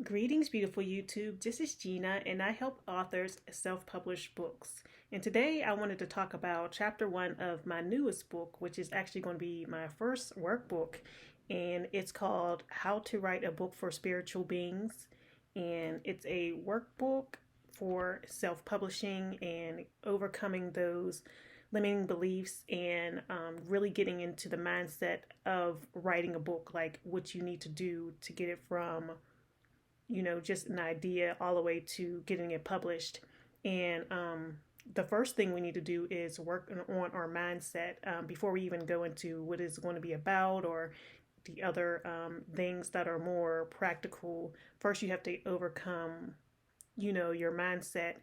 Greetings, beautiful YouTube. This is Gina, and I help authors self publish books. And today I wanted to talk about chapter one of my newest book, which is actually going to be my first workbook. And it's called How to Write a Book for Spiritual Beings. And it's a workbook for self publishing and overcoming those limiting beliefs and really getting into the mindset of writing a book, like what you need to do to get it from just an idea all the way to getting it published. And the first thing we need to do is work on our mindset before we even go into what it's going to be about or the other things that are more practical. First, you have to overcome, your mindset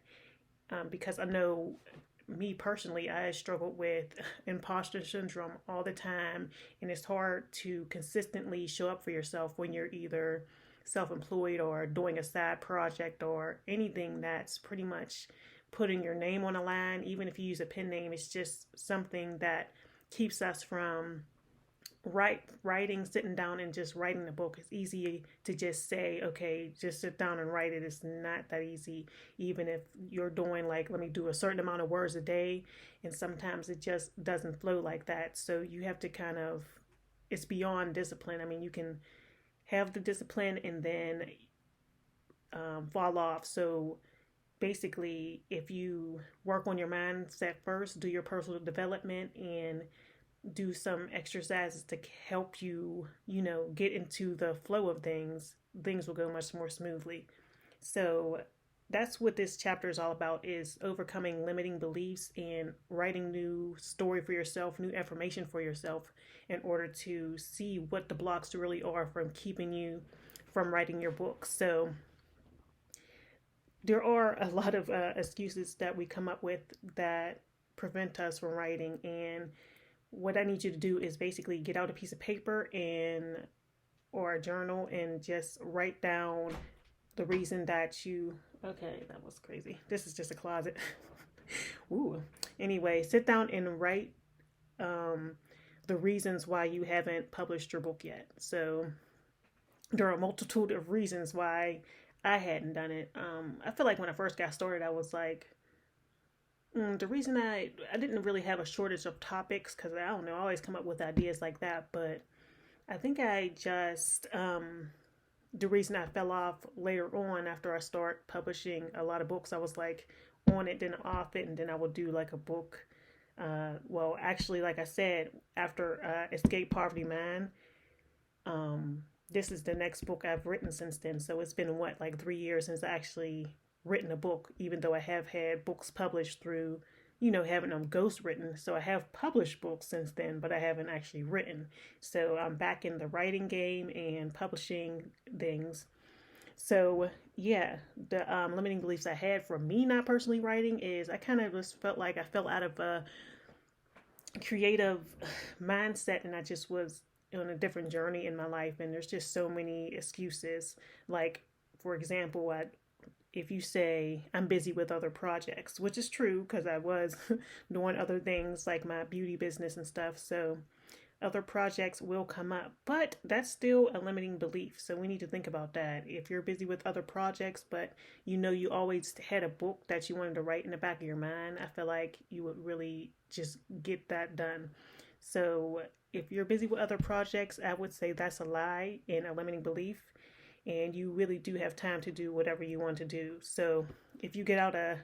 because I know me personally, I struggled with imposter syndrome all the time, and it's hard to consistently show up for yourself when you're either self-employed or doing a side project or anything that's pretty much putting your name on a line. Even if you use a pen name, it's just something that keeps us from writing, sitting down and just writing the book. It's easy to just say, okay, just sit down and write it. It's not that easy. Even if you're doing, like, let me do a certain amount of words a day, and sometimes it just doesn't flow like that. So you have to it's beyond discipline. I mean, you can have the discipline and then fall off. So basically, if you work on your mindset first, do your personal development and do some exercises to help you, get into the flow of things will go much more smoothly. So that's what this chapter is all about, is overcoming limiting beliefs and writing new story for yourself, new information for yourself, in order to see what the blocks really are from keeping you from writing your book. So there are a lot of excuses that we come up with that prevent us from writing. And what I need you to do is basically get out a piece of paper or a journal and just write down the reason that you. Okay, that was crazy. This is just a closet. Ooh. Anyway, sit down and write the reasons why you haven't published your book yet. So there are a multitude of reasons why I hadn't done it. I feel like when I first got started, I was like, the reason I didn't really have a shortage of topics, because I don't know, I always come up with ideas like that. But I think I just the reason I fell off later on, after I start publishing a lot of books, I was like on it, then off it, and then I would do like a book. Well, actually, like I said, after Escape Poverty Man, this is the next book I've written since then. So it's been like 3 years since I actually written a book, even though I have had books published through, having them ghost written. So I have published books since then, but I haven't actually written. So I'm back in the writing game and publishing things. So yeah, the limiting beliefs I had from me not personally writing is I kind of just felt like I fell out of a creative mindset, and I just was on a different journey in my life. And there's just so many excuses. Like, for example, if you say I'm busy with other projects, which is true because I was doing other things like my beauty business and stuff. So other projects will come up, but that's still a limiting belief. So we need to think about that. If you're busy with other projects, but you always had a book that you wanted to write in the back of your mind, I feel like you would really just get that done. So if you're busy with other projects, I would say that's a lie and a limiting belief. And you really do have time to do whatever you want to do. So if you get out a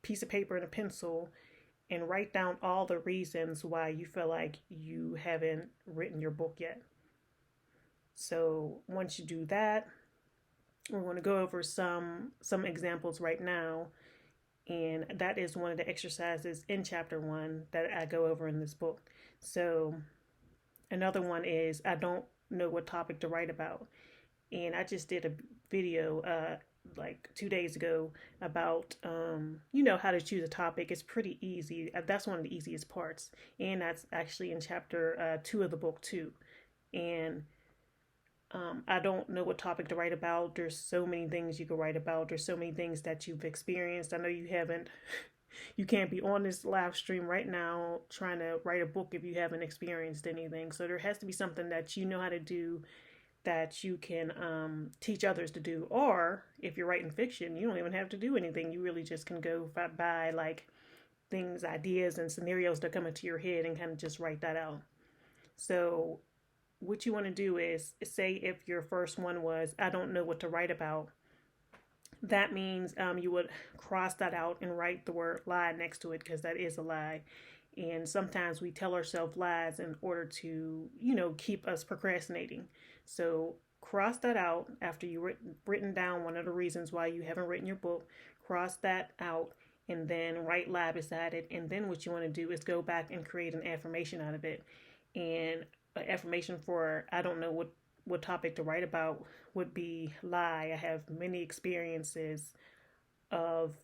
piece of paper and a pencil and write down all the reasons why you feel like you haven't written your book yet. So once you do that, we're going to go over some examples right now. And that is one of the exercises in chapter one that I go over in this book. So another one is, I don't know what topic to write about. And I just did a video like 2 days ago about how to choose a topic. It's pretty easy. That's one of the easiest parts, and that's actually in chapter 2 of the book too. And I don't know what topic to write about. There's so many things you could write about. There's so many things that you've experienced. I know you haven't. You can't be on this live stream right now trying to write a book if you haven't experienced anything. So there has to be something that you know how to do that you can teach others to do. Or if you're writing fiction, you don't even have to do anything. You really just can go by like things, ideas, and scenarios that come into your head and kind of just write that out. So, what you want to do is say if your first one was, I don't know what to write about, that means you would cross that out and write the word lie next to it because that is a lie. And sometimes we tell ourselves lies in order to, keep us procrastinating. So cross that out after you've written down one of the reasons why you haven't written your book. Cross that out and then write lie beside it. And then what you want to do is go back and create an affirmation out of it. And an affirmation for I don't know what topic to write about would be lie. I have many experiences of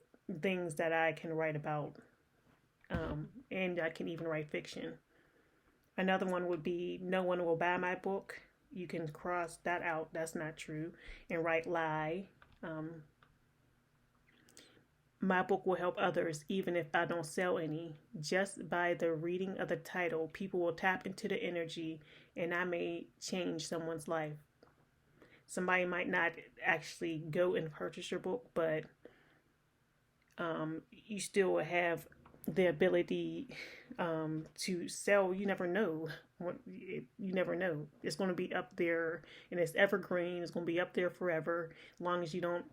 things that I can write about, and I can even write fiction. Another one would be no one will buy my book. You can cross that out. That's not true. And write lie. My book will help others even if I don't sell any. Just by the reading of the title, people will tap into the energy and I may change someone's life. Somebody might not actually go and purchase your book, but you still have the ability to sell. You never know. You never know. It's going to be up there and it's evergreen. It's going to be up there forever as long as you don't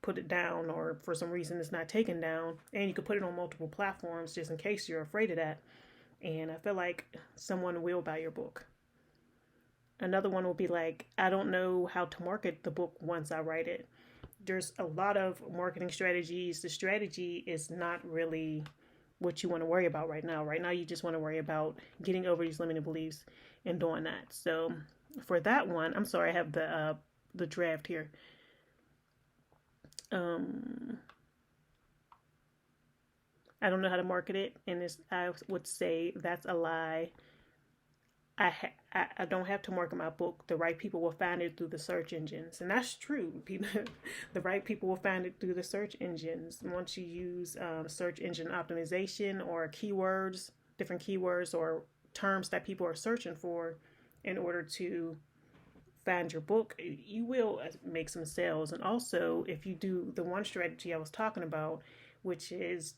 put it down or for some reason it's not taken down. And you could put it on multiple platforms just in case you're afraid of that. And I feel like someone will buy your book. Another one will be like, I don't know how to market the book once I write it. There's a lot of marketing strategies. The strategy is not really what you want to worry about right now. Right now, you just want to worry about getting over these limiting beliefs and doing that. So for that one, I'm sorry, I have the draft here. I don't know how to market it, and I would say that's a lie. I don't have to market my book. The right people will find it through the search engines, and that's true. The right people will find it through the search engines. Once you use search engine optimization or keywords, different keywords or terms that people are searching for, in order to find your book, you will make some sales. And also, if you do the one strategy I was talking about, which is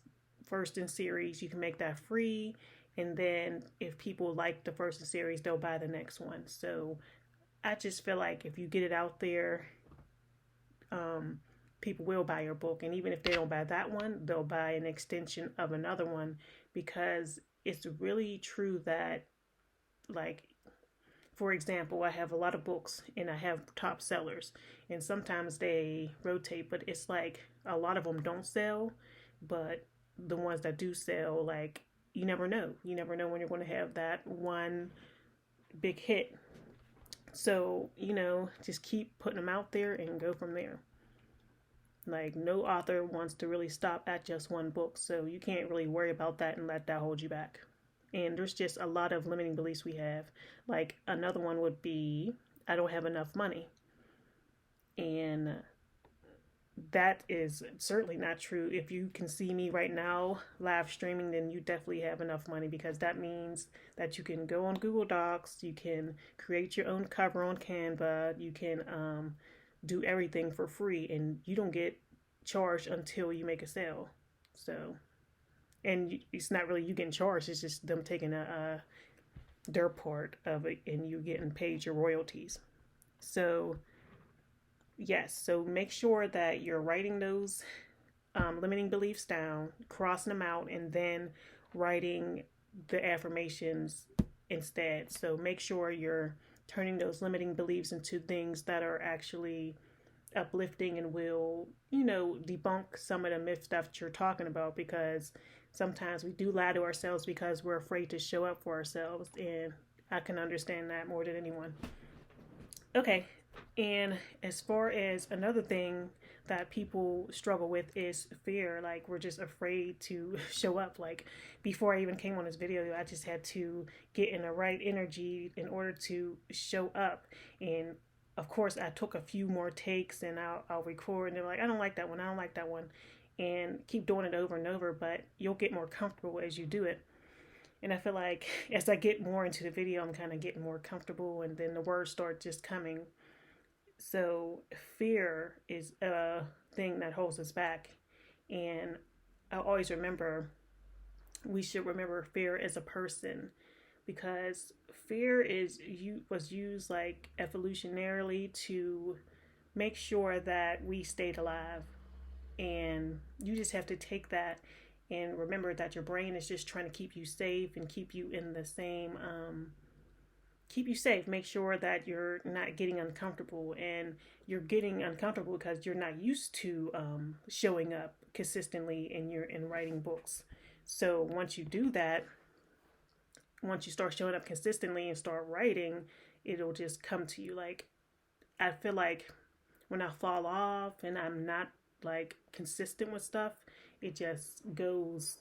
first in series, you can make that free. And then if people like the first in series, they'll buy the next one. So I just feel like if you get it out there, people will buy your book. And even if they don't buy that one, they'll buy an extension of another one, because it's really true that, like, for example, I have a lot of books and I have top sellers, and sometimes they rotate, but it's like a lot of them don't sell, but the ones that do sell, like, you never know. You never know when you're going to have that one big hit. So, just keep putting them out there and go from there. Like, no author wants to really stop at just one book, so you can't really worry about that and let that hold you back. And there's just a lot of limiting beliefs we have. Like, another one would be, I don't have enough money. And that is certainly not true. If you can see me right now live streaming, then you definitely have enough money, because that means that you can go on Google Docs, you can create your own cover on Canva, you can do everything for free, and you don't get charged until you make a sale. So, and it's not really you getting charged, it's just them taking their part of it and you getting paid your royalties. So yes, so make sure that you're writing those limiting beliefs down, crossing them out, and then writing the affirmations instead. So make sure you're turning those limiting beliefs into things that are actually uplifting and will, debunk some of the myths that you're talking about, because sometimes we do lie to ourselves because we're afraid to show up for ourselves, and I can understand that more than anyone. Okay. And as far as another thing that people struggle with is fear. Like, we're just afraid to show up. Like, before I even came on this video, I just had to get in the right energy in order to show up. And of course, I took a few more takes and I'll record, and they're like, I don't like that one. I don't like that one. And keep doing it over and over, but you'll get more comfortable as you do it. And I feel like as I get more into the video, I'm kind of getting more comfortable, and then the words start just coming. So fear is a thing that holds us back. And I always remember we should remember fear as a person, because fear was used like evolutionarily to make sure that we stayed alive. And you just have to take that and remember that your brain is just trying to keep you safe and keep you in the same keep you safe. Make sure that you're not getting uncomfortable, and you're getting uncomfortable because you're not used to showing up consistently in writing books. So once you do that, once you start showing up consistently and start writing, it'll just come to you. Like, I feel like when I fall off and I'm not like consistent with stuff, it just goes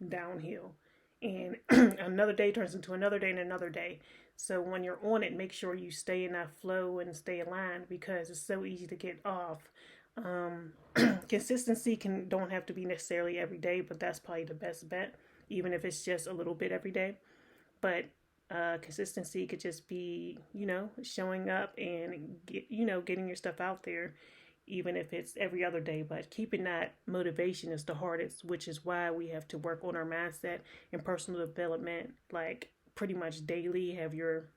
downhill. And another day turns into another day and another day. So when you're on it, make sure you stay in that flow and stay aligned, because it's so easy to get off. Um, Consistency don't have to be necessarily every day, but that's probably the best bet, even if it's just a little bit every day. But consistency could just be, showing up and getting your stuff out there, even if it's every other day. But keeping that motivation is the hardest, which is why we have to work on our mindset and personal development, like pretty much daily. Have your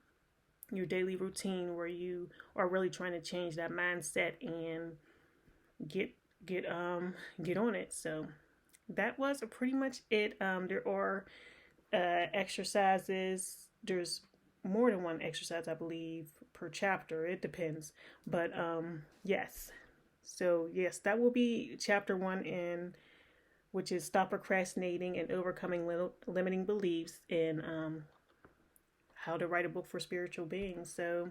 daily routine where you are really trying to change that mindset and get get on it. So that was pretty much it. There are exercises. There's more than one exercise, I believe, per chapter. It depends, but yes. So yes, that will be chapter 1, in which is stop procrastinating and overcoming limiting beliefs, in how to write a book for spiritual beings. So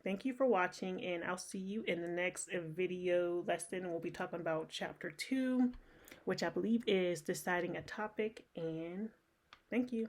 thank you for watching, and I'll see you in the next video lesson. We'll be talking about chapter 2, which I believe is deciding a topic. And thank you.